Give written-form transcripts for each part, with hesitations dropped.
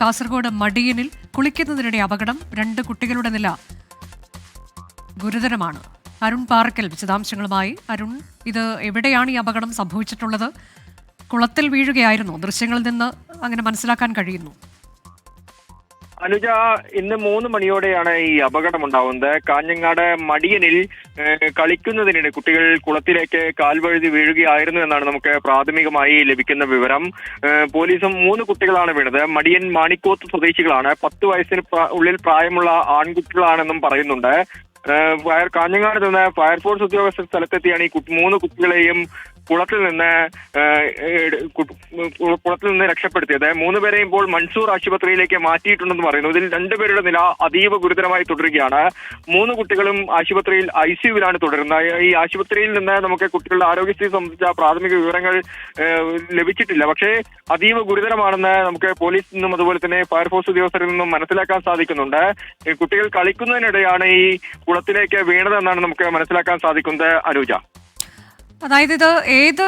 കാസർഗോഡ് മടിയനിൽ കുളിക്കുന്നതിനിടെ അപകടം, 2 കുട്ടികളുടെ നില ഗുരുതരമാണ്. അരുൺ പാറക്കൽ വിശദാംശങ്ങളുമായി. അരുൺ, ഇത് എവിടെയാണ് ഈ അപകടം സംഭവിച്ചിട്ടുള്ളത്? കുളത്തിൽ വീഴുകയായിരുന്നു, ദൃശ്യങ്ങളിൽ നിന്ന് അങ്ങനെ മനസ്സിലാക്കാൻ കഴിയുന്നു. അനുജ, ഇന്ന് 3 മണിയോടെയാണ് ഈ അപകടം ഉണ്ടാവുന്നത്. കാഞ്ഞങ്ങാട് മടിയനിൽ കളിക്കുന്നതിനിടെ കുട്ടികൾ കുളത്തിലേക്ക് കാൽവഴുതി വീഴുകയായിരുന്നു എന്നാണ് നമുക്ക് പ്രാഥമികമായി ലഭിക്കുന്ന വിവരം. പോലീസും 3 കുട്ടികളാണ് വീണത്. മടിയൻ മാണിക്കോത്ത് സ്വദേശികളാണ്. 10 വയസ്സിന് ഉള്ളിൽ പ്രായമുള്ള ആൺകുട്ടികളാണെന്നും പറയുന്നുണ്ട്. കാഞ്ഞങ്ങാട് നിന്ന് ഫയർഫോഴ്സ് ഉദ്യോഗസ്ഥർ സ്ഥലത്തെത്തിയാണ് ഈ 3 കുട്ടികളെയും കുളത്തിൽ നിന്ന് രക്ഷപ്പെടുത്തിയത്. 3 പേരെയും ഇപ്പോൾ മൻസൂർ ആശുപത്രിയിലേക്ക് മാറ്റിയിട്ടുണ്ടെന്ന് പറയുന്നു. ഇതിൽ 2 പേരുടെ നില അതീവ ഗുരുതരമായി തുടരുകയാണ്. 3 കുട്ടികളും ആശുപത്രിയിൽ ICUവിലാണ് തുടരുന്നത്. ഈ ആശുപത്രിയിൽ നിന്ന് നമുക്ക് കുട്ടികളുടെ ആരോഗ്യസ്ഥിതി സംബന്ധിച്ച പ്രാഥമിക വിവരങ്ങൾ ലഭിച്ചിട്ടില്ല. പക്ഷേ അതീവ ഗുരുതരമാണെന്ന് നമുക്ക് പോലീസിൽ നിന്നും അതുപോലെ തന്നെ ഫയർഫോഴ്സ് ഉദ്യോഗസ്ഥരിൽ നിന്നും മനസ്സിലാക്കാൻ സാധിക്കുന്നുണ്ട്. കുട്ടികൾ കളിക്കുന്നതിനിടെയാണ് ഈ കുളത്തിലേക്ക് വീണതെന്നാണ് നമുക്ക് മനസ്സിലാക്കാൻ സാധിക്കുന്നത്. അനുജ, അതായത് ഇത് ഏത്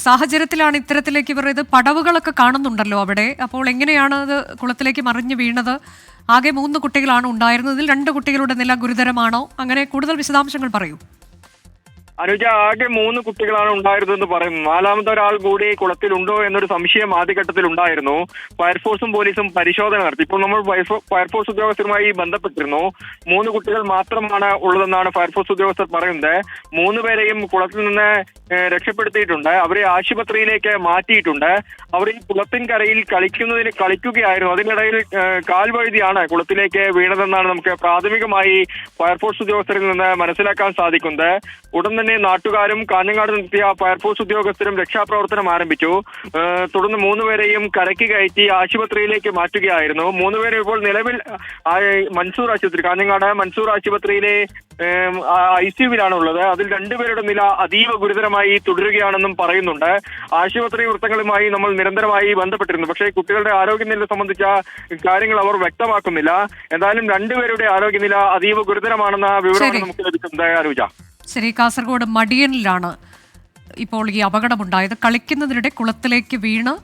സാഹചര്യത്തിലാണ് ഇത്തരത്തിലേക്ക് ഇവർ ഇത് പടവുകളൊക്കെ കാണുന്നുണ്ടല്ലോ അവിടെ, അപ്പോൾ എങ്ങനെയാണ് ഇത് കുളത്തിലേക്ക് മറിഞ്ഞു വീണത്? ആകെ 3 കുട്ടികളാണ് ഉണ്ടായിരുന്നത്. ഇതിൽ 2 കുട്ടികളുടെ നില ഗുരുതരമാണോ? അങ്ങനെ കൂടുതൽ വിശദാംശങ്ങൾ പറയൂ. അനുജ, ആകെ 3 കുട്ടികളാണ് ഉണ്ടായിരുന്നതെന്ന് പറയുന്നു. 4ാമത്തെ ഒരാൾ കൂടി കുളത്തിലുണ്ടോ എന്നൊരു സംശയം ആദ്യഘട്ടത്തിൽ ഉണ്ടായിരുന്നു. ഫയർഫോഴ്സും പോലീസും പരിശോധന നടത്തി. ഇപ്പോൾ നമ്മൾ ഫയർഫോഴ്സ് ഉദ്യോഗസ്ഥരുമായി ബന്ധപ്പെട്ടിരുന്നു. 3 കുട്ടികൾ മാത്രമാണ് ഉള്ളതെന്നാണ് ഫയർഫോഴ്സ് ഉദ്യോഗസ്ഥർ പറയുന്നത്. 3 പേരെയും കുളത്തിൽ നിന്ന് രക്ഷപ്പെടുത്തിയിട്ടുണ്ട്. അവരെ ആശുപത്രിയിലേക്ക് മാറ്റിയിട്ടുണ്ട്. അവർ ഈ കുളത്തിൻകരയിൽ കളിക്കുകയായിരുന്നു. അതിനിടയിൽ കാൽവഴുതിയാണ് കുളത്തിലേക്ക് വീണതെന്നാണ് നമുക്ക് പ്രാഥമികമായി ഫയർഫോഴ്സ് ഉദ്യോഗസ്ഥരിൽ നിന്ന് മനസ്സിലാക്കാൻ സാധിക്കുന്നത്. ഉടൻ തന്നെ നാട്ടുകാരും കാഞ്ഞങ്ങാട് നിർത്തിയ ഫയർഫോഴ്സ് ഉദ്യോഗസ്ഥരും രക്ഷാപ്രവർത്തനം ആരംഭിച്ചു. തുടർന്ന് 3 പേരെയും കരയ്ക്ക് കയറ്റി ആശുപത്രിയിലേക്ക് മാറ്റുകയായിരുന്നു. 3 പേരും ഇപ്പോൾ നിലവിൽ മൻസൂർ ആശുപത്രി, കാഞ്ഞങ്ങാട് മൻസൂർ ആശുപത്രിയിലെ ICUവിലാണ് ഉള്ളത്. അതിൽ 2 പേരുടെ നില അതീവ ഗുരുതരമായി തുടരുകയാണെന്നും പറയുന്നുണ്ട്. ആശുപത്രി വൃത്തങ്ങളുമായി നമ്മൾ നിരന്തരമായി ബന്ധപ്പെട്ടിരുന്നു. പക്ഷേ കുട്ടികളുടെ ആരോഗ്യനില സംബന്ധിച്ച കാര്യങ്ങൾ അവർ വ്യക്തമാക്കുന്നില്ല. എന്തായാലും 2 പേരുടെ ആരോഗ്യനില അതീവ ഗുരുതരമാണെന്ന വിവരമാണ് നമുക്ക് ലഭിക്കുന്നത്. അനുജ, ശരി, കാസർഗോഡ് മടിയനിലാണ് ഇപ്പോൾ ഈ അപകടമുണ്ടായത്. കളിക്കുന്നതിനിടെ കുളത്തിലേക്ക് വീണ്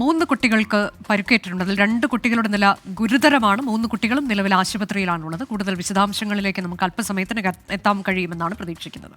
3 കുട്ടികൾക്ക് പരിക്കേറ്റിട്ടുണ്ട്. അതിൽ 2 കുട്ടികളുടെ നില ഗുരുതരമാണ്. 3 കുട്ടികളും നിലവിൽ ആശുപത്രിയിലാണുള്ളത്. കൂടുതൽ വിശദാംശങ്ങളിലേക്ക് നമുക്ക് അല്പസമയത്തിന് എത്താൻ കഴിയുമെന്നാണ് പ്രതീക്ഷിക്കുന്നത്.